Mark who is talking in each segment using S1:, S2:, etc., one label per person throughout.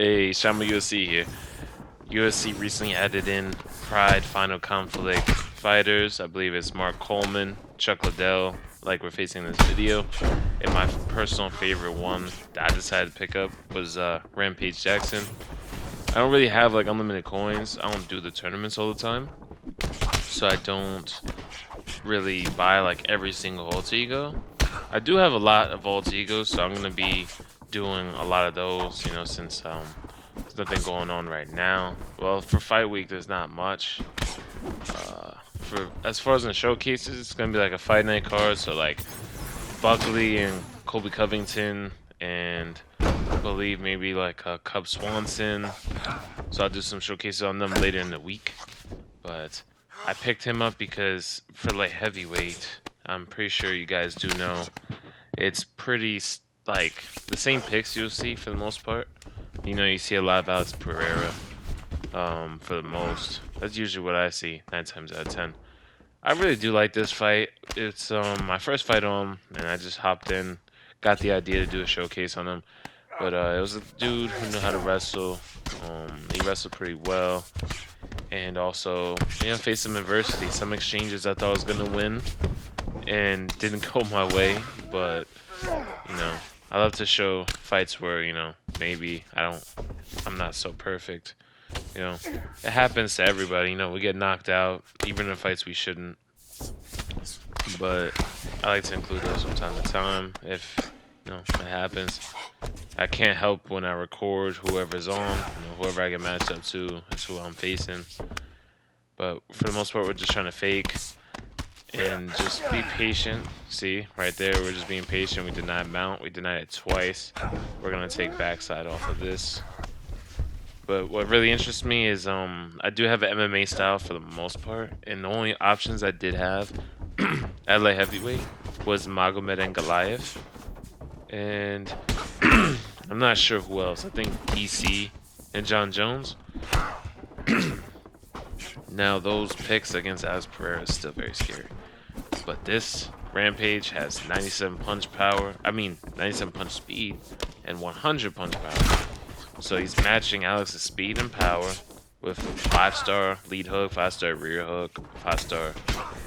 S1: Hey, Shama USC here. USC recently added in Pride Final Conflict fighters. I believe it's Mark Coleman, Chuck Liddell, like we're facing this video. And my personal favorite one that I decided to pick up was Rampage Jackson. I don't really have like unlimited coins. I don't do the tournaments all the time. So I don't really buy like every single alter ego. I do have a lot of alter egos, so I'm gonna be doing a lot of those, you know, since there's nothing going on right now. Well, for fight week, there's not much. For as far as in showcases, it's gonna be like a fight night card, so like Buckley and Colby Covington, and I believe maybe like Cub Swanson. So I'll do some showcases on them later in the week. But I picked him up because for like heavyweight, I'm pretty sure you guys do know it's pretty like the same picks you'll see for the most part. You know, you see a lot of Alex Pereira for the most. That's usually what I see 9 times out of 10. I really do like this fight. It's my first fight on him, and I just hopped in, got the idea to do a showcase on him. But it was a dude who knew how to wrestle. He wrestled pretty well, and also, you know, faced some adversity. Some exchanges I thought I was gonna win, and didn't go my way. But you know, I love to show fights where, you know, maybe I'm not so perfect. You know, it happens to everybody. You know, we get knocked out, even in fights we shouldn't. But I like to include those from time to time if, you know, it happens. I can't help when I record whoever's on. You know, whoever I get matched up to is who I'm facing. But for the most part, we're just trying to fake and just be patient. See, right there, we're just being patient. We denied mount. We denied it twice. We're going to take backside off of this. But what really interests me is I do have an MMA style for the most part, and the only options I did have at light heavyweight was Magomed and Goliath, and I'm not sure who else. I think DC and John Jones. Now those picks against Alex Pereira is still very scary, but this Rampage has 97 punch power. I mean 97 punch speed and 100 punch power. So he's matching Alex's speed and power with 5-star lead hook, 5-star rear hook, 5-star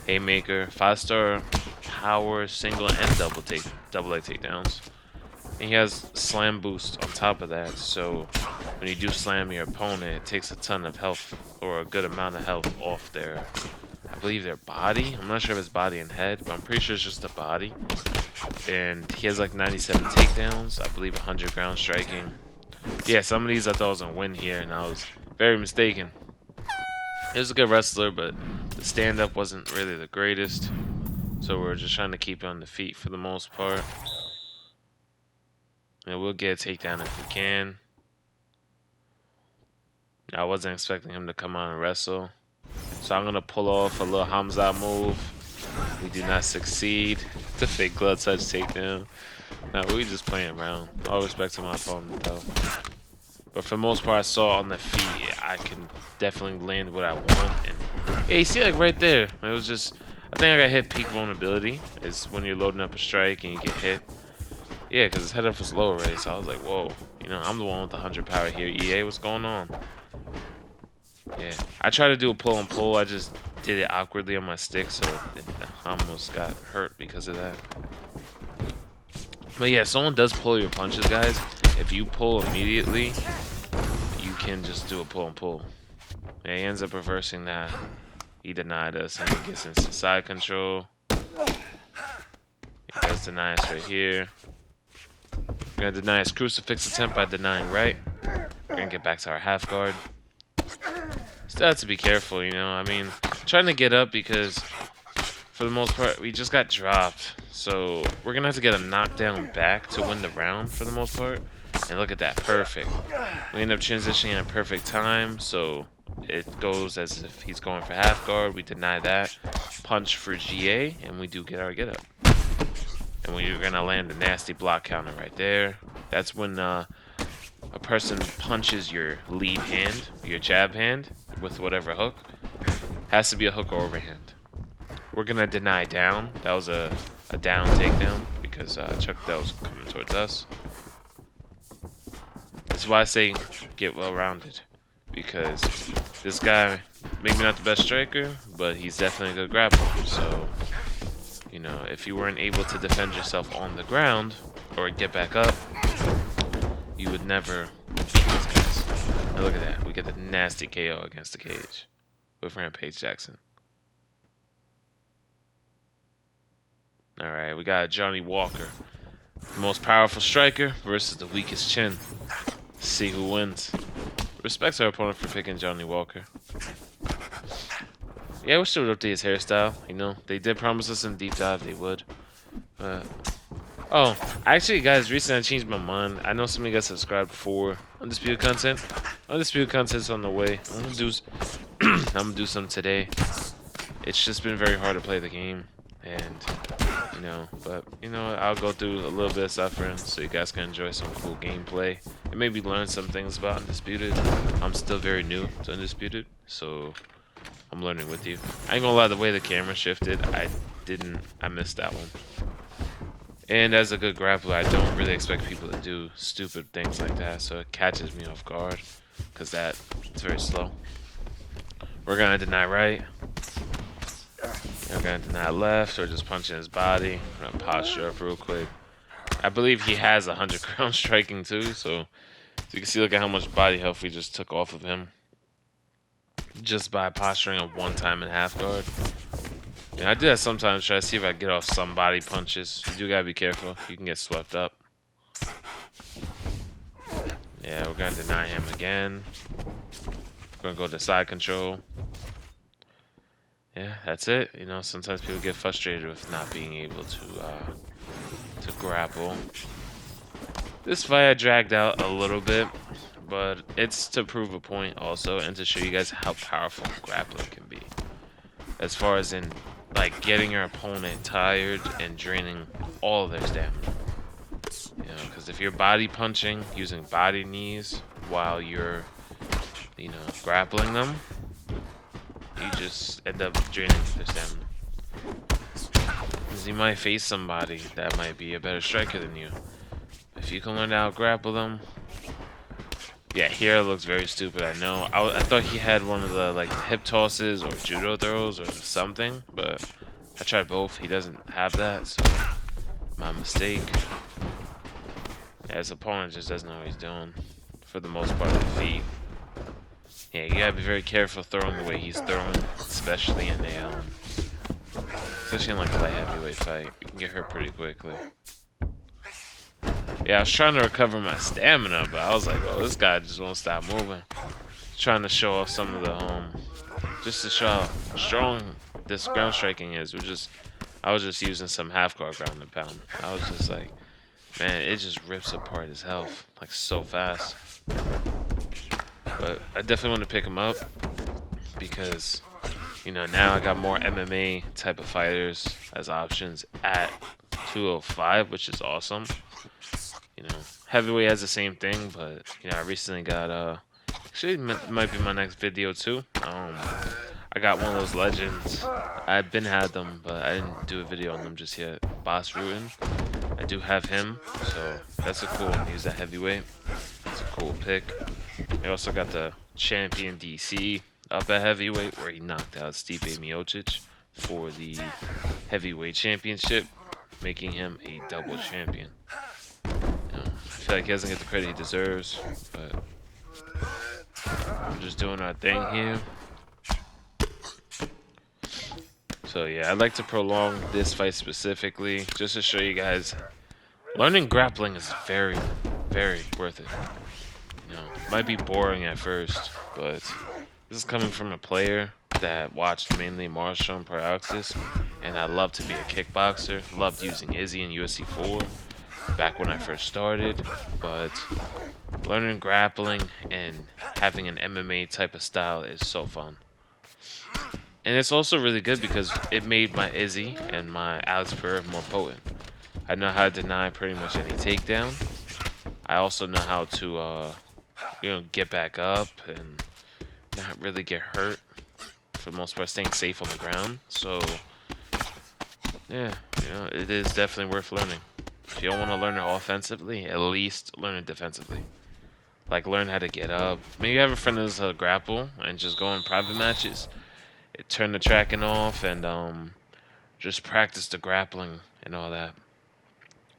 S1: haymaker, 5-star power, single and double leg takedowns. And he has slam boost on top of that. So when you do slam your opponent, it takes a ton of health or a good amount of health off their, I believe their body. I'm not sure if it's body and head, but I'm pretty sure it's just the body. And he has like 97 takedowns, I believe 100 ground striking. Yeah, some of these I thought I was going to win here, and I was very mistaken. He was a good wrestler, but the stand-up wasn't really the greatest. So we're just trying to keep him on the feet for the most part. And we'll get a takedown if we can. I wasn't expecting him to come on and wrestle. So I'm going to pull off a little Hamza move. We do not succeed. The fake glove touch takedown. No, we just playing around. All respect to my opponent, though. But for the most part, I saw on the feet, I can definitely land what I want. And yeah, you see, like right there, it was just, I think I got hit peak vulnerability. It's when you're loading up a strike and you get hit. Yeah, because his head up was low already, so I was like, whoa, you know, I'm the one with the 100 power here. EA, what's going on? Yeah, I tried to do a pull and pull. I just did it awkwardly on my stick, so I almost got hurt because of that. But yeah, someone does pull your punches, guys. If you pull immediately, you can just do a pull and pull. Yeah, he ends up reversing that. He denied us, and he gets into side control. He does deny us right here. We're gonna deny his crucifix attempt by denying right. We're gonna get back to our half guard. Still have to be careful, you know. I mean, trying to get up because for the most part, we just got dropped. So we're going to have to get a knockdown back to win the round for the most part. And look at that, perfect. We end up transitioning at a perfect time. So it goes as if he's going for half guard. We deny that. Punch for GA, and we do get our get up. And we're going to land a nasty block counter right there. That's when a person punches your lead hand, your jab hand, with whatever hook. Has to be a hook or overhand. We're gonna deny down. That was a down takedown because Chuck Liddell was coming towards us. That's why I say get well-rounded, because this guy, maybe not the best striker, but he's definitely a good grappler. So, you know, if you weren't able to defend yourself on the ground or get back up, you would never beat these guys. Now look at that. We get the nasty KO against the cage with Rampage Jackson. Alright, we got Johnny Walker. The most powerful striker versus the weakest chin. Let's see who wins. Respects our opponent for picking Johnny Walker. Yeah, I wish they would update his hairstyle. You know, they did promise us in Deep Dive they would. But oh, actually, guys, recently I changed my mind. I know some of you guys subscribed for Undisputed content. Undisputed content's on the way. I'm gonna do some today. It's just been very hard to play the game, and you know, but you know, I'll go through a little bit of suffering so you guys can enjoy some cool gameplay and maybe learn some things about Undisputed. I'm still very new to Undisputed, so I'm learning with you. I ain't gonna lie, the way the camera shifted, I missed that one. And as a good grappler, I don't really expect people to do stupid things like that, so it catches me off guard, because it's very slow. We're gonna deny right. We're gonna deny left, or just punching his body. We're gonna posture up real quick. I believe he has 100 ground striking too, so you can see, look at how much body health we just took off of him just by posturing him one time in half guard. Yeah, I do that sometimes, try to see if I get off some body punches. You do gotta be careful, you can get swept up. Yeah, we're gonna deny him again. We're gonna go to side control. Yeah, that's it. You know, sometimes people get frustrated with not being able to grapple. This fight I dragged out a little bit, but it's to prove a point also, and to show you guys how powerful grappling can be. As far as in, like, getting your opponent tired and draining all of their stamina. You know, because if you're body punching, using body knees while you're, you know, grappling them, you just end up draining their stamina. Because you might face somebody that might be a better striker than you. If you can learn to out-grapple them. Yeah, here it looks very stupid, I know. I thought he had one of the, like, hip tosses or judo throws or something, but I tried both. He doesn't have that, so my mistake. Yeah, his opponent just doesn't know what he's doing for the most part of the feet. Yeah, you gotta be very careful throwing the way he's throwing, especially in a like a light heavyweight fight. You can get hurt pretty quickly. Yeah, I was trying to recover my stamina, but I was like, oh, this guy just won't stop moving. Trying to show off some of the just to show how strong this ground striking is. I was just using some half guard ground and pound. I was just like, man, it just rips apart his health like so fast. But I definitely want to pick him up because, you know, now I got more MMA type of fighters as options at 205, which is awesome. You know, heavyweight has the same thing, but you know, I recently got actually it might be my next video too. I got one of those legends. I've been had them, but I didn't do a video on them just yet. Boss Ruin. I do have him, so that's a cool one. He's a heavyweight. It's a cool pick. I also got the champion DC up at heavyweight, where he knocked out Stipe Miocic for the heavyweight championship, making him a double champion. You know, I feel like he doesn't get the credit he deserves, but we're just doing our thing here. So yeah, I'd like to prolong this fight specifically, just to show you guys, learning grappling is very, very worth it. You know, it might be boring at first, but this is coming from a player that watched mainly martial and Parallaxis, and I love to be a kickboxer. Loved using Izzy in UFC 4 back when I first started, but learning grappling and having an MMA type of style is so fun. And it's also really good because it made my Izzy and my Alex Pereira more potent. I know how to deny pretty much any takedown. I also know how to, you know, get back up and not really get hurt. For the most part, staying safe on the ground. So, yeah, you know, it is definitely worth learning. If you don't want to learn it offensively, at least learn it defensively. Like learn how to get up. Maybe have a friend that's a grapple and just go in private matches. Turn the tracking off and just practice the grappling and all that.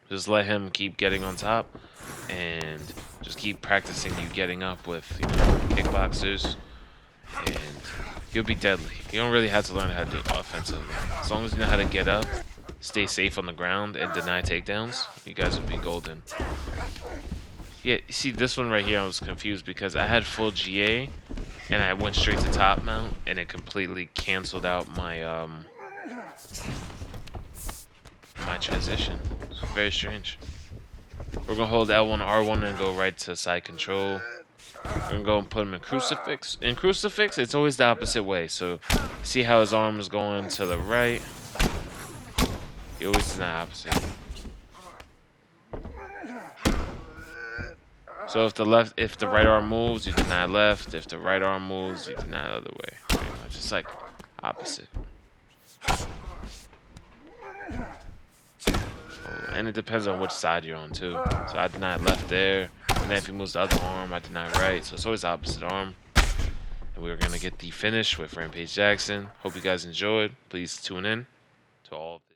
S1: Just let him keep getting on top and just keep practicing you getting up with, kickboxers, and you'll be deadly. You don't really have to learn how to do it offensively. As long as you know how to get up, stay safe on the ground, and deny takedowns, you guys will be golden. Yeah, see this one right here, I was confused because I had full GA, and I went straight to top mount, and it completely canceled out my my transition. It's very strange. We're gonna hold L1, R1, and go right to side control. We're gonna go and put him in crucifix. In crucifix, it's always the opposite way. So, see how his arm is going to the right? He always is the opposite. So if the right arm moves, you deny left. If the right arm moves, you deny the other way. Pretty much, it's like opposite. And it depends on which side you're on too. So I deny left there, and then if he moves the other arm, I deny right. So it's always opposite arm. And we're gonna get the finish with Rampage Jackson. Hope you guys enjoyed. Please tune in to all of the